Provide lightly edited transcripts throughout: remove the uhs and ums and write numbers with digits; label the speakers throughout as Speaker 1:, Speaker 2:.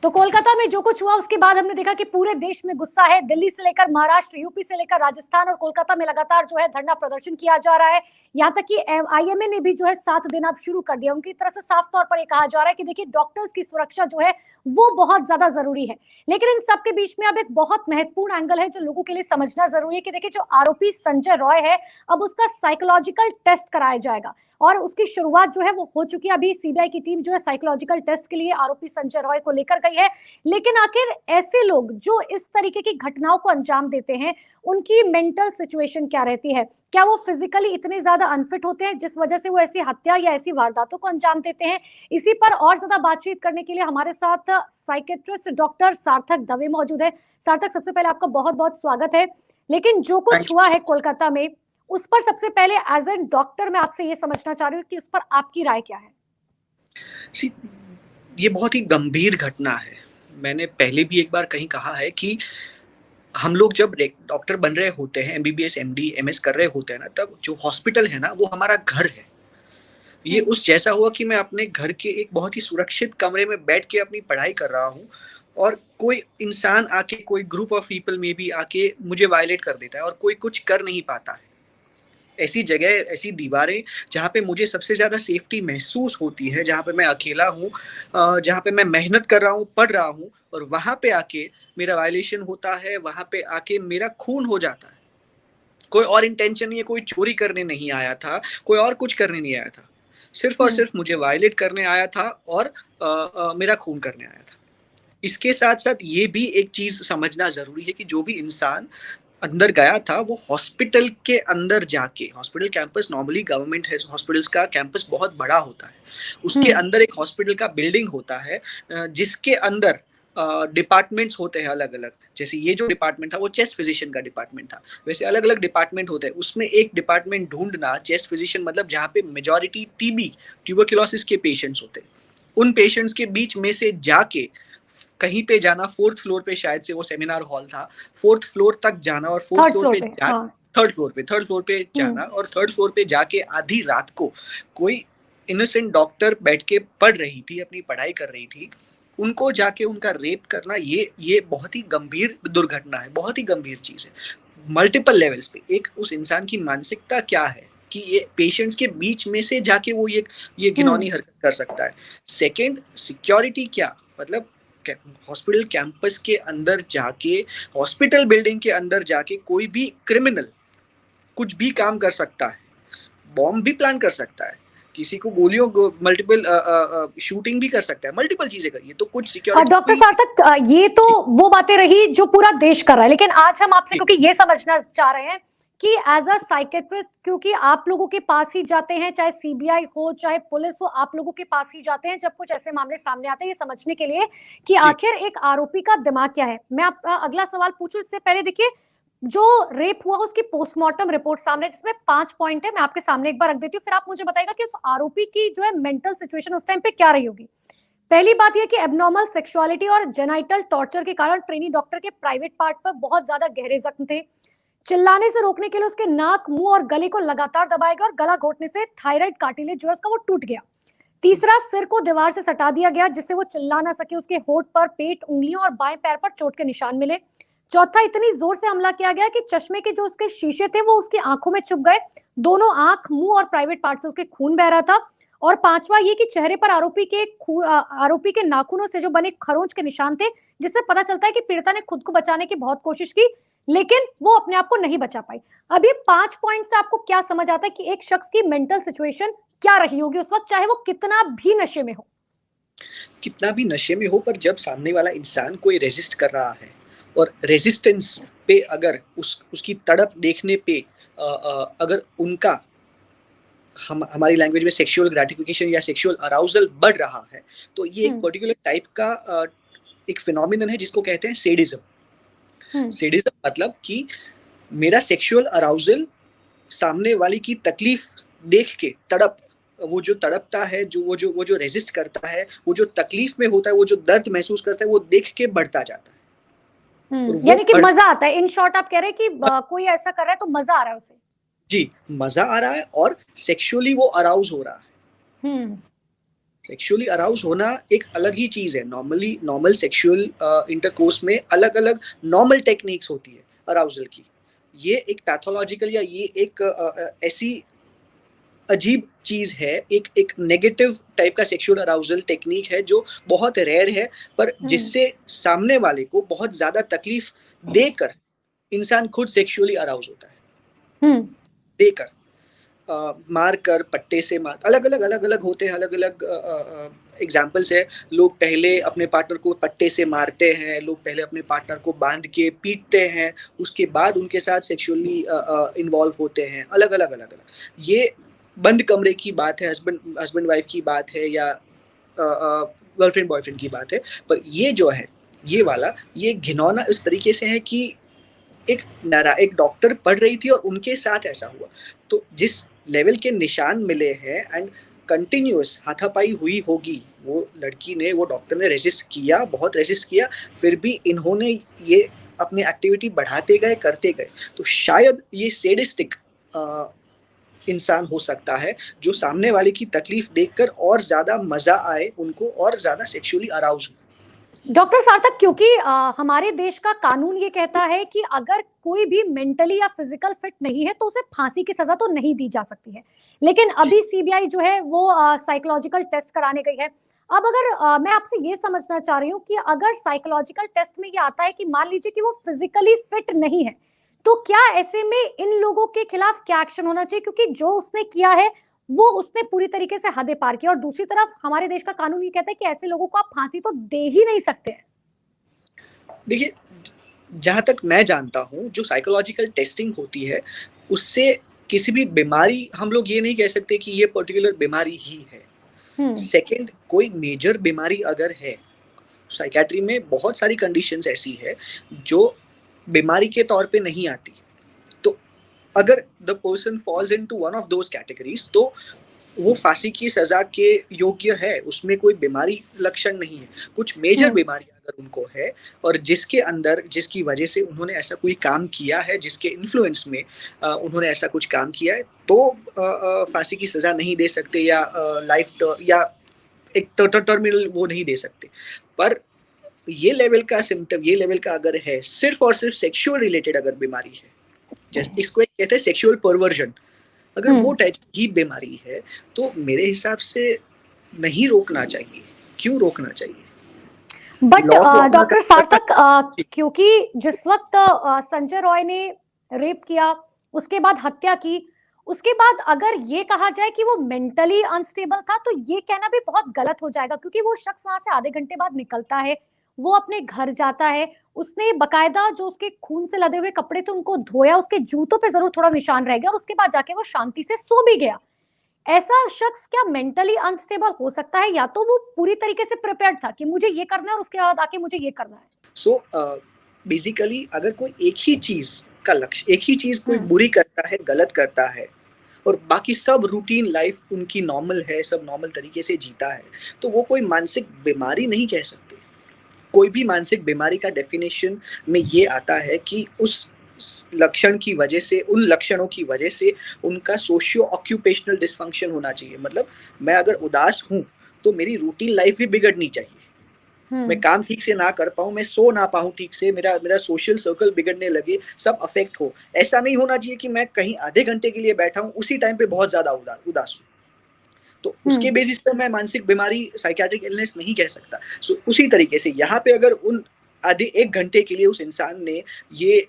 Speaker 1: तो कोलकाता में जो कुछ हुआ उसके बाद हमने देखा कि पूरे देश में गुस्सा है। दिल्ली से लेकर महाराष्ट्र, यूपी से लेकर राजस्थान और कोलकाता में लगातार जो है धरना प्रदर्शन किया जा रहा है। यहाँ तक कि आईएमए ने भी जो है साथ देना अब शुरू कर दिया। उनकी तरफ से साफ तौर पर ये कहा जा रहा है कि देखिए डॉक्टर्स की सुरक्षा जो है वो बहुत ज्यादा जरूरी है। लेकिन इन सब के बीच में अब एक बहुत महत्वपूर्ण एंगल है जो लोगों के लिए समझना जरूरी है कि देखिए जो आरोपी संजय रॉय है अब उसका साइकोलॉजिकल टेस्ट कराया जाएगा और उसकी शुरुआत जो है वो हो चुकी है। अभी सीबीआई की टीम जो है साइकोलॉजिकल टेस्ट के लिए आरोपी संजय रॉय को लेकर गई है। लेकिन आखिर ऐसे लोग जो इस तरीके की घटनाओं को अंजाम देते हैं उनकी मेंटल सिचुएशन क्या रहती है? क्या वो फिजिकली इतने ज्यादा अनफिट होते हैं जिस वजह से वो ऐसी हत्या या ऐसी वारदातों को अंजाम देते हैं? इसी पर और ज्यादा बातचीत करने के लिए हमारे साथ साइकेट्रिस्ट डॉक्टर सार्थक दवे मौजूद है। सार्थक, सबसे पहले आपका बहुत बहुत स्वागत है। लेकिन जो कुछ हुआ है कोलकाता में उस पर सबसे पहले एज एन डॉक्टर मैं आपसे ये समझना चाह रही हूँ कि उस पर आपकी राय क्या है?
Speaker 2: ये बहुत ही गंभीर घटना है। मैंने पहले भी एक बार कहीं कहा है कि हम लोग जब डॉक्टर बन रहे होते हैं, एमबीबीएस, एमडी, एमएस कर रहे होते हैं ना, तब जो हॉस्पिटल है ना वो हमारा घर है। ये उस जैसा हुआ कि मैं अपने घर के एक बहुत ही सुरक्षित कमरे में बैठ के अपनी पढ़ाई कर रहा हूँ और कोई इंसान आके, कोई ग्रुप ऑफ पीपल में भी आके मुझे वायलेट कर देता है और कोई कुछ कर नहीं पाता है। ऐसी जगह, ऐसी दीवारें जहाँ पे मुझे सबसे ज़्यादा सेफ्टी महसूस होती है, जहाँ पे मैं अकेला हूँ, जहाँ पे मैं मेहनत कर रहा हूँ, पढ़ रहा हूँ, और वहाँ पे आके मेरा वायलेशन होता है, वहाँ पे आके मेरा खून हो जाता है। कोई और इंटेंशन नहीं है, कोई चोरी करने नहीं आया था, कोई और कुछ करने नहीं आया था, सिर्फ और सिर्फ मुझे वायलेट करने आया था और मेरा खून करने आया था। इसके साथ साथ ये भी एक चीज़ समझना ज़रूरी है कि जो भी इंसान अंदर गया था वो हॉस्पिटल के अंदर जाके, hospital campus normally government hospitals का कैंपस बहुत बड़ा होता है, उसके अंदर एक हॉस्पिटल का बिल्डिंग होता है जिसके अंदर डिपार्टमेंट्स होते हैं अलग अलग। जैसे ये जो डिपार्टमेंट था वो चेस्ट फिजिशियन का डिपार्टमेंट था, वैसे अलग अलग डिपार्टमेंट होते हैं। उसमें एक डिपार्टमेंट ढूंढना चेस्ट फिजिशियन, मतलब जहाँ पे मेजॉरिटी टीबी, ट्यूबरक्लोसिस के पेशेंट्स होते हैं, उन पेशेंट्स के बीच में से जाके कहीं पे जाना, 4th फ्लोर पे शायद से वो सेमिनार हॉल था, 4th फ्लोर तक जाना और 4th फ्लोर पे थर्ड फ्लोर पे जाना और 3rd फ्लोर पे जाके आधी रात को कोई इनोसेंट डॉक्टर बैठ के पढ़ रही थी, अपनी पढ़ाई कर रही थी, उनको जाके उनका रेप करना, ये बहुत ही गंभीर दुर्घटना है, बहुत ही गंभीर चीज है मल्टीपल लेवल्स पे। एक उस इंसान की मानसिकता क्या है कि ये पेशेंट्स के बीच में से जाके वो ये घिनौनी हरकत कर सकता है। सेकंड, सिक्योरिटी क्या, मतलब हॉस्पिटल कैंपस के अंदर जाके, हॉस्पिटल बिल्डिंग के अंदर जाके कोई भी क्रिमिनल कुछ भी काम कर सकता है, बॉम्ब भी प्लान कर सकता है, किसी को गोलियों मल्टीपल शूटिंग भी कर सकता है, मल्टीपल चीजें करिए। तो कुछ सिक्योरिटी।
Speaker 1: डॉक्टर सार्थक, ये तो वो बातें रही जो पूरा देश कर रहा है, लेकिन आज हम आपसे क्योंकि ये समझना चाह रहे हैं कि एज अ साइकेट्रिस्ट, क्योंकि आप लोगों के पास ही जाते हैं, चाहे सीबीआई हो चाहे पुलिस हो, आप लोगों के पास ही जाते हैं जब कुछ ऐसे मामले सामने आते हैं, ये समझने के लिए कि आखिर एक आरोपी का दिमाग क्या है। मैं आपका अगला सवाल पूछूं इससे पहले देखिए, जो रेप हुआ उसकी पोस्टमार्टम रिपोर्ट सामने जिसमें 5 पॉइंट है, मैं आपके सामने एक बार रख देती हूँ, फिर आप मुझे बताइएगा कि उस आरोपी की जो है मेंटल सिचुएशन उस टाइम पे क्या रही होगी। पहली बात यह कि एबनॉर्मल सेक्सुअलिटी और जेनाइटल टॉर्चर के कारण ट्रेनी डॉक्टर के प्राइवेट पार्ट पर बहुत ज्यादा गहरे जख्म थे। चिल्लाने से रोकने के लिए उसके नाक, मुंह और गले को लगातार दबाया गया और गला घोटने से थायराइड कार्टिलेज जो है उसका वो टूट गया। तीसरा, सिर को दीवार से सटा दिया गया जिससे वो चिल्ला ना सके। उसके होठ पर, पेट, उंगलियों और बाएं पैर पर चोट के निशान मिले। चौथा, इतनी जोर से हमला किया गया कि चश्मे के जो उसके शीशे थे वो उसकी आंखों में चुभ गए। दोनों आंख, मुंह और प्राइवेट पार्ट से उसके खून बह रहा था। और पांचवा ये कि चेहरे पर आरोपी के नाखूनों से जो बने खरोंच के निशान थे, जिससे पता चलता है कि पीड़िता ने खुद को बचाने की बहुत कोशिश की लेकिन वो अपने आप को नहीं बचा पाई। अब ये 5 पॉइंट से आपको क्या समझ आता है कि एक शख्स की मेंटल सिचुएशन क्या रही होगी उस वक्त, चाहे वो कितना भी नशे में हो?
Speaker 2: कितना भी नशे में हो, पर जब सामने वाला इंसान कोई रेजिस्ट कर रहा है और रेजिस्टेंस पे अगर उसकी तड़प देखने पे अगर उनका हमारी लैंग्वेज में सेक्सुअल ग्रेटिफिकेशन या सेक्सुअल अराउजल बढ़ रहा है, तो ये एक पर्टिकुलर टाइप का एक फिनोमिनन है जिसको कहते हैं सेडिज्म। सेडिज्म मतलब कि मेरा सेक्सुअल अराउजल सामने वाली की तकलीफ देख के, तड़प, वो जो तड़पता है, वो जो रेजिस्ट करता है, वो जो तकलीफ में होता है, वो जो दर्द महसूस करता है, वो देख के बढ़ता जाता है।
Speaker 1: यानी कि मजा आता है। इन शॉर्ट आप कह रहे हैं कि कोई ऐसा कर रहा है तो मजा आ रहा है उसे।
Speaker 2: जी, मजा आ रहा है और सेक्सुअली वो अराउज हो रहा है। सेक्सुअली अराउज होना एक अलग ही चीज है। नॉर्मल सेक्सुअल इंटरकोर्स में अलग अलग नॉर्मल टेक्निक्स होती है अराउजल की। ये एक पैथोलॉजिकल या ये एक ऐसी अजीब चीज है, एक एक नेगेटिव टाइप का सेक्सुअल अराउजल टेक्निक है जो बहुत रेयर है, पर जिससे सामने वाले को बहुत ज्यादा तकलीफ देकर इंसान खुद सेक्सुअली अराउज होता है। देकर मार कर, पट्टे से मार, अलग अलग होते हैं, अलग अलग एग्जाम्पल्स है। लोग पहले अपने पार्टनर को पट्टे से मारते हैं, लोग पहले अपने पार्टनर को बांध के पीटते हैं, उसके बाद उनके साथ सेक्सुअली इन्वॉल्व होते हैं। अलग अलग ये बंद कमरे की बात है, हस्बैंड वाइफ की बात है, या गर्लफ्रेंड बॉयफ्रेंड की बात है। पर ये जो है, ये वाला, ये घिनौना इस तरीके से है कि एक डॉक्टर पढ़ रही थी और उनके साथ ऐसा हुआ। तो जिस लेवल के निशान मिले हैं एंड कंटिन्यूअस हाथापाई हुई होगी, वो लड़की ने, वो डॉक्टर ने रेजिस्ट किया, बहुत रेजिस्ट किया, फिर भी इन्होंने ये अपनी एक्टिविटी बढ़ाते गए, करते गए। तो शायद ये सैडिस्टिक इंसान हो सकता है जो सामने वाले की तकलीफ देखकर और ज्यादा मजा आए उनको, और ज्यादा सेक्सुअली अराउज हो।
Speaker 1: डॉक्टर सार्थक, क्योंकि हमारे देश का कानून ये कहता है कि अगर कोई भी मेंटली या फिजिकल फिट नहीं है तो उसे फांसी की सजा तो नहीं दी जा सकती है, लेकिन अभी सीबीआई जो है वो साइकोलॉजिकल टेस्ट कराने गई है। अब अगर मैं आपसे ये समझना चाह रही हूँ कि अगर साइकोलॉजिकल टेस्ट में ये आता है कि मान लीजिए कि वो फिजिकली फिट नहीं है, तो क्या ऐसे में इन लोगों के खिलाफ क्या एक्शन होना चाहिए? क्योंकि जो उसने किया है वो उसने पूरी तरीके से हदें पार की, और दूसरी तरफ हमारे देश का कानून ये कहता है कि ऐसे लोगों को आप फांसी तो दे ही नहीं सकते हैं।
Speaker 2: देखिए, जहां तक मैं जानता हूं, जो साइकोलॉजिकल टेस्टिंग होती है उससे किसी भी बीमारी, हम लोग ये नहीं कह सकते कि ये पर्टिकुलर बीमारी ही है। सेकंड, कोई मेजर बीमारी अगर है, साइकेट्री में बहुत सारी कंडीशंस ऐसी है जो बीमारी के तौर पे नहीं आती, तो अगर the person falls into one of those categories तो वो फांसी की सजा के योग्य है। उसमें कोई बीमारी लक्षण नहीं है। कुछ मेजर बीमारी अगर उनको है और जिसके अंदर, जिसकी वजह से उन्होंने ऐसा कोई काम किया है, जिसके इन्फ्लुएंस में उन्होंने ऐसा कुछ काम किया है, तो फांसी की सजा नहीं दे सकते, या लाइफ या एक टर्मिनल वो नहीं दे सकते। पर ये लेवल का सिम्टम, ये लेवल का अगर है, सिर्फ और सिर्फ सेक्सुअल रिलेटेड अगर बीमारी है, जैसे इसको कहते हैं सेक्सुअल परवर्जन, अगर वो टाइप की बीमारी है तो मेरे हिसाब से नहीं रोकना चाहिए। क्यों रोकना चाहिए?
Speaker 1: बट डॉक्टर सार्थक, क्योंकि जिस वक्त संजय रॉय ने रेप किया, उसके बाद हत्या की, उसके बाद अगर ये कहा जाए कि वो मेंटली अनस्टेबल था, तो ये कहना भी बहुत गलत हो जाएगा, क्योंकि वो शख्स वहां से आधे घंटे बाद निकलता है, वो अपने घर जाता है, उसने बकायदा जो उसके खून से लदे हुए कपड़े थे उनको धोया, उसके जूतों पे जरूर थोड़ा निशान रह गया, और उसके बाद जाके वो शांति से सो भी गया। ऐसा शख्स क्या मेंटली अनस्टेबल हो सकता है, या तो वो पूरी तरीके से प्रिपेयर्ड था कि मुझे ये करना है और उसके बाद आके मुझे ये करना है?
Speaker 2: सो बेसिकली अगर कोई एक ही चीज का लक्ष्य, एक ही चीज कोई बुरी करता है, गलत करता है, और बाकी सब रूटीन लाइफ उनकी नॉर्मल है, सब नॉर्मल तरीके से जीता है, तो वो कोई मानसिक बीमारी नहीं कह सकते। कोई भी मानसिक बीमारी का डेफिनेशन में ये आता है कि उस लक्षण की वजह से, उन लक्षणों की वजह से उनका सोशियो ऑक्यूपेशनल डिसफंक्शन होना चाहिए। मतलब मैं अगर उदास हूं तो मेरी रूटीन लाइफ भी बिगड़नी चाहिए। मैं काम ठीक से ना कर पाऊं, मैं सो ना पाऊं ठीक से, मेरा सोशल सर्कल बिगड़ने लगे, सब अफेक्ट हो। ऐसा नहीं होना चाहिए कि मैं कहीं आधे घंटे के लिए बैठा हूं, उसी टाइम पे बहुत ज्यादा उदास हूं, तो उसके बेसिस पर मैं मानसिक बीमारी, साइकियाट्रिक इलनेस नहीं कह सकता। सो उसी तरीके से यहाँ पे अगर उन आधे एक घंटे के लिए उस इंसान ने ये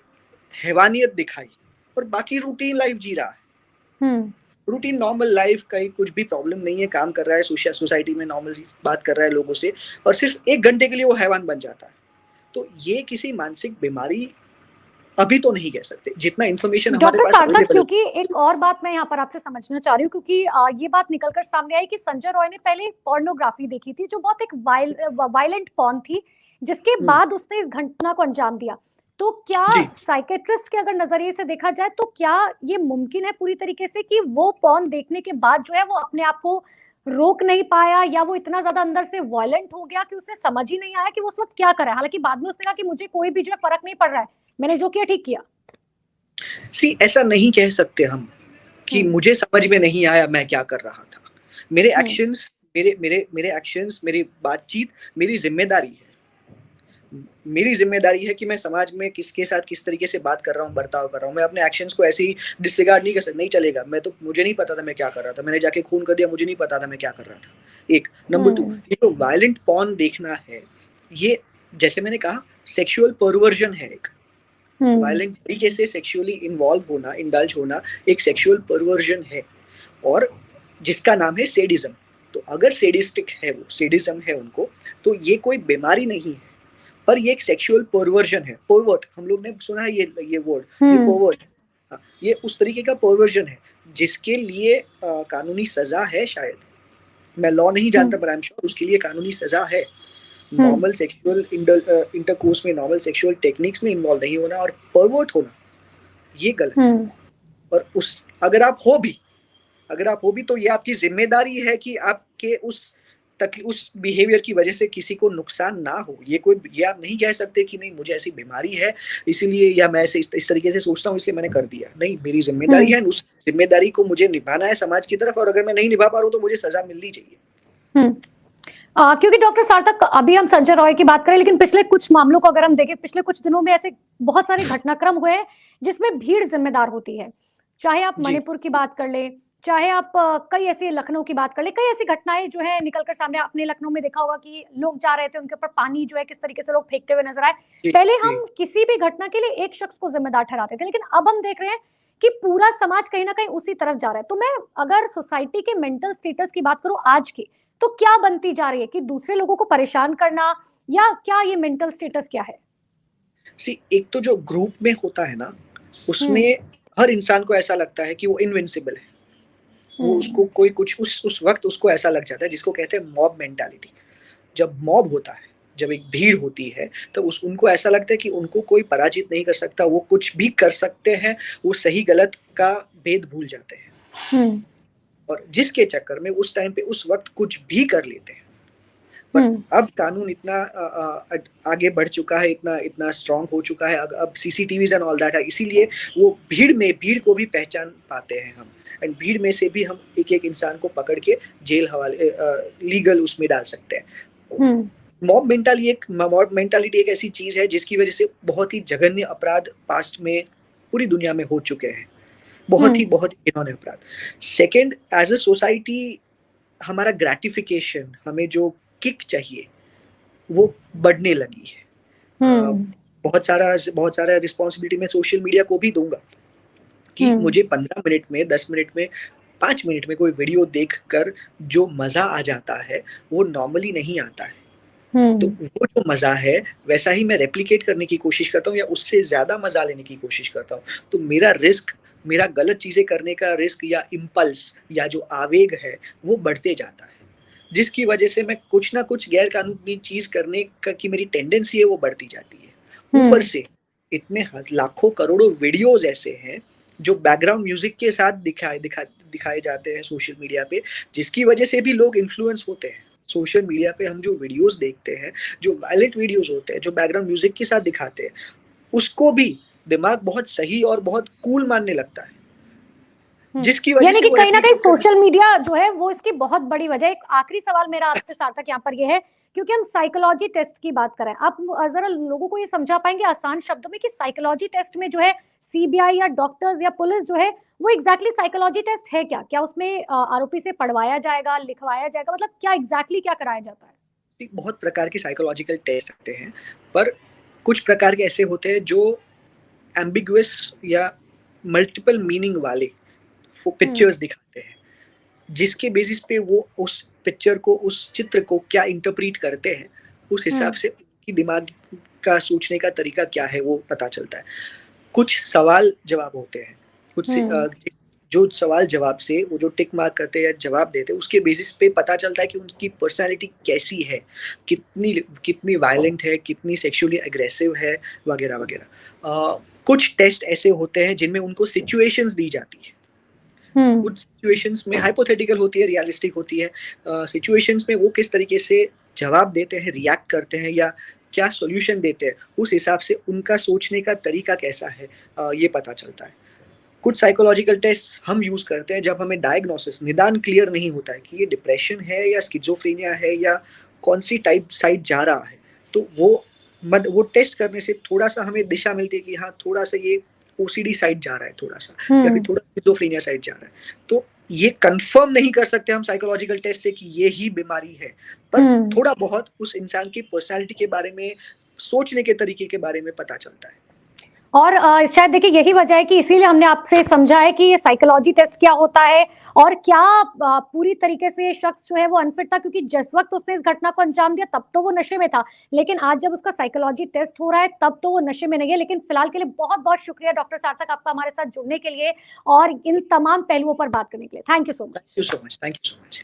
Speaker 2: हैवानियत दिखाई और बाकी रूटीन लाइफ जी रहा है, रूटीन नॉर्मल लाइफ, कहीं कुछ भी प्रॉब्लम नहीं है, काम कर रहा है, सोसाइटी में नॉर्मल बात कर रहा है लोगों से, और सिर्फ एक घंटे के लिए वो हैवान बन जाता है, तो ये किसी मानसिक बीमारी अभी तो नहीं कह सकते, जितना इन्फॉर्मेशन हमारे पास।
Speaker 1: डॉक्टर सार्थक, क्योंकि एक और बात मैं यहाँ पर आपसे समझना चाह रही हूँ, क्योंकि ये बात निकलकर सामने आई कि संजय रॉय ने पहले पोर्नोग्राफी देखी थी, जो बहुत एक वायलेंट पॉर्न थी, जिसके बाद उसने इस घटना को अंजाम दिया। तो क्या साइकेट्रिस्ट के अगर नजरिए से देखा जाए तो क्या ये मुमकिन है पूरी तरीके से कि वो पॉर्न देखने के बाद जो है वो अपने आप को रोक नहीं पाया, या वो इतना ज्यादा अंदर से वायलेंट हो गया कि उसे समझ ही नहीं आया कि वो उस वक्त क्या करे? हालांकि बाद में उसने कहा कि मुझे कोई भी जो है फर्क नहीं पड़ रहा है, मैंने जो किया ठीक किया।
Speaker 2: ऐसा नहीं कह सकते हम कि मुझे समझ में नहीं आया मैं क्या कर रहा था। मेरे एक्शंस मेरे मेरे मेरे एक्शंस, मेरी बातचीत मेरी जिम्मेदारी है। मेरी जिम्मेदारी है कि मैं समाज में किसके साथ किस तरीके से बात कर रहा हूँ, बर्ताव कर रहा हूँ। मैं अपने एक्शंस को ऐसे ही डिसरिगार्ड नहीं कर सकता, नहीं चलेगा। मुझे नहीं पता था मैं क्या कर रहा था, मैंने जाके खून कर दिया, मुझे नहीं पता था मैं क्या कर रहा था। एक नंबर 2, ये जो वायलेंट पॉर्न देखना है, ये जैसे मैंने कहा सेक्सुअल परवर्जन है। एक वायलेंट तरीके से सेक्सुअली इन्वॉल्व होना, इंडल्ज होना एक सेक्सुअल परवर्जन है, और जिसका नाम है सेडिज्म। तो अगर सेडिस्टिक है वो, सेडिज्म है उनको, तो ये कोई बीमारी नहीं है, पर ये एक सेक्सुअल परवर्जन है। परवर्ट हम लोग ने सुना है ये वर्ड, ये परवर्ट, ये उस तरीके का परवर्जन है जिसके लिए कानूनी सजा है। शायद मैं लॉ नहीं जानता, पर आई एम श्योर उसके लिए कानूनी सजा है। नॉर्मल सेक्सुअल इंटरकोर्स में, नॉर्मल सेक्सुअल टेक्निक्स में इन्वॉल्व नहीं होना और परवर्ट होना, ये गलत है। और अगर आप हो भी तो ये आपकी जिम्मेदारी है कि आपके उस बिहेवियर की वजह से किसी को नुकसान ना हो। ये आप नहीं कह सकते कि नहीं मुझे ऐसी बीमारी है इसीलिए, या मैं ऐसे इस तरीके से सोचता हूँ इसलिए मैंने कर दिया। नहीं, मेरी जिम्मेदारी है, उस जिम्मेदारी को मुझे निभाना है समाज की तरफ, और अगर मैं नहीं निभा पा रहा हूँ तो मुझे सजा मिलनी चाहिए।
Speaker 1: क्योंकि डॉक्टर सार्थक, अभी हम संजय रॉय की बात करें, लेकिन पिछले कुछ मामलों को अगर हम देखें, पिछले कुछ दिनों में ऐसे बहुत सारे घटनाक्रम हुए हैं जिसमें भीड़ जिम्मेदार होती है। चाहे आप मणिपुर की बात कर ले, चाहे आप कई ऐसे लखनऊ की बात कर ले, कई ऐसी घटनाएं जो है निकलकर सामने। आपने लखनऊ में देखा होगा कि लोग जा रहे थे, उनके ऊपर पानी जो है किस तरीके से लोग फेंकते हुए नजर आए। पहले हम किसी भी घटना के लिए एक शख्स को जिम्मेदार ठहराते थे, लेकिन अब हम देख रहे हैं कि पूरा समाज कहीं ना कहीं उसी तरफ जा रहा है। तो मैं अगर सोसाइटी के मेंटल स्टेटस की बात करूं आज की, तो क्या बनती जा रही है कि दूसरे लोगों को परेशान करना, या क्या ये मेंटल स्टेटस क्या है?
Speaker 2: एक तो जो ग्रुप में होता है ना, उसमें हर इंसान को ऐसा लगता है कि वो इनविंसिबल है। वो उसको कोई कुछ उस वक्त उसको ऐसा लग जाता है, जिसको कहते हैं मॉब मेंटालिटी। जब मॉब होता है, जब एक भीड़ होती है, तो उनको ऐसा लगता है कि उनको कोई पराजित नहीं कर सकता, वो कुछ भी कर सकते हैं, वो सही गलत का भेद भूल जाते हैं। और जिसके चक्कर में उस टाइम पे उस वक्त कुछ भी कर लेते हैं। पर अब कानून इतना आगे बढ़ चुका है, इतना स्ट्रांग हो चुका है, अब सीसीटीवीज एंड ऑल दैट है, इसीलिए वो भीड़ को भी पहचान पाते हैं हम, एंड भीड़ में से भी हम एक एक इंसान को पकड़ के जेल हवाले लीगल उसमें डाल सकते हैं। मॉब मेंटालिटी एक ऐसी चीज है जिसकी वजह से बहुत ही जघन्य अपराध पास्ट में पूरी दुनिया में हो चुके हैं, बहुत ही घिनौने अपराध। सेकेंड, एज अ सोसाइटी हमारा ग्रेटिफिकेशन, हमें जो किक चाहिए वो बढ़ने लगी है। बहुत सारा रिस्पॉन्सिबिलिटी मैं सोशल मीडिया को भी दूंगा कि मुझे 15 मिनट में, 10 मिनट में, 5 मिनट में कोई वीडियो देखकर जो मजा आ जाता है वो नॉर्मली नहीं आता है। तो वो जो मजा है वैसा ही मैं रेप्लिकेट करने की कोशिश करता हूँ, या उससे ज्यादा मजा लेने की कोशिश करता हूँ। तो मेरा गलत चीजें करने का रिस्क या इम्पल्स या जो आवेग है वो बढ़ते जाता है, जिसकी वजह से मैं कुछ ना कुछ गैर कानूनी चीज करने की मेरी टेंडेंसी है वो बढ़ती जाती है। ऊपर से इतने लाखों करोड़ों वीडियोस ऐसे हैं जो बैकग्राउंड म्यूजिक के साथ दिखाए जाते हैं सोशल मीडिया पे, जिसकी वजह से भी लोग इन्फ्लुएंस होते हैं। सोशल मीडिया पे हम जो वीडियोस देखते हैं, जो वायलेंट वीडियोस होते हैं, जो बैकग्राउंड म्यूजिक के साथ दिखाते हैं, उसको भी दिमाग बहुत सही और बहुत कूल मानने लगता है, जिसकी वजह
Speaker 1: से कहीं ना कहीं सोशल मीडिया जो है वो इसकी बहुत बड़ी वजह है। एक आखिरी सवाल मेरा आपसे सार्थक यहाँ पर ये है, क्योंकि हम साइकोलॉजी टेस्ट की बात करें, आप जरा लोगों को ये समझा पाएंगे आसान शब्दों में कि साइकोलॉजी टेस्ट में जो है सीबीआई या डॉक्टर्स या पुलिस जो है वो एग्जैक्टली साइकोलॉजी टेस्ट है क्या? क्या उसमें आरोपी से पढ़वाया जाएगा, लिखवाया जाएगा, मतलब क्या एग्जैक्टली क्या कराया जाता है?
Speaker 2: बहुत प्रकार के साइकोलॉजिकल टेस्ट होते हैं, पर कुछ प्रकार के ऐसे होते हैं जो एम्बिगुअस या मल्टीपल मीनिंग वाले पिक्चर्स दिखाते हैं, जिसके बेसिस पे वो उस पिक्चर को, उस चित्र को क्या इंटरप्रीट करते हैं, उस हिसाब से उनकी दिमाग का सोचने का तरीका क्या है वो पता चलता है। कुछ सवाल जवाब होते हैं, कुछ जो सवाल जवाब से वो जो टिक मार्क करते हैं या जवाब देते हैं, उसके बेसिस पे पता चलता है कि उनकी पर्सनालिटी कैसी है, कितनी वायलेंट है, कितनी सेक्सुअली एग्रेसिव है, वगैरह वगैरह। कुछ टेस्ट ऐसे होते हैं जिनमें उनको सिचुएशंस दी जाती है। कुछ सिचुएशंस में हाइपोथेटिकल होती है, रियलिस्टिक होती है। सिचुएशंस में वो किस तरीके से जवाब देते हैं, रिएक्ट करते हैं, या क्या सॉल्यूशन देते हैं, उस हिसाब से उनका सोचने का तरीका कैसा है ये पता चलता है। कुछ साइकोलॉजिकल टेस्ट हम यूज करते हैं जब हमें डायग्नोसिस निदान क्लियर नहीं होता है कि ये डिप्रेशन है या स्किज़ोफ्रेनिया है या कौन सी टाइप साइड जा रहा है, तो वो टेस्ट करने से थोड़ा सा हमें दिशा मिलती है कि हाँ थोड़ा सा ये ओसीडी साइड जा रहा है थोड़ा सा, या फिर थोड़ा स्किज़ोफ्रेनिया साइड जा रहा है। तो ये कंफर्म नहीं कर सकते हम साइकोलॉजिकल टेस्ट से कि ये ही बीमारी है, पर थोड़ा बहुत उस इंसान की पर्सनालिटी के बारे में, सोचने के तरीके के बारे में पता चलता है।
Speaker 1: और शायद देखिए यही वजह है कि इसीलिए हमने आपसे समझा है कि ये साइकोलॉजी टेस्ट क्या होता है और क्या पूरी तरीके से ये शख्स जो है वो अनफिट था, क्योंकि जिस वक्त उसने इस घटना को अंजाम दिया तब तो वो नशे में था, लेकिन आज जब उसका साइकोलॉजी टेस्ट हो रहा है तब तो वो नशे में नहीं है। लेकिन फिलहाल के लिए बहुत बहुत शुक्रिया डॉक्टर सार्थक आपका हमारे साथ जुड़ने के लिए और इन तमाम पहलुओं पर बात करने के लिए। Thank you so much.
Speaker 2: Thank you so much.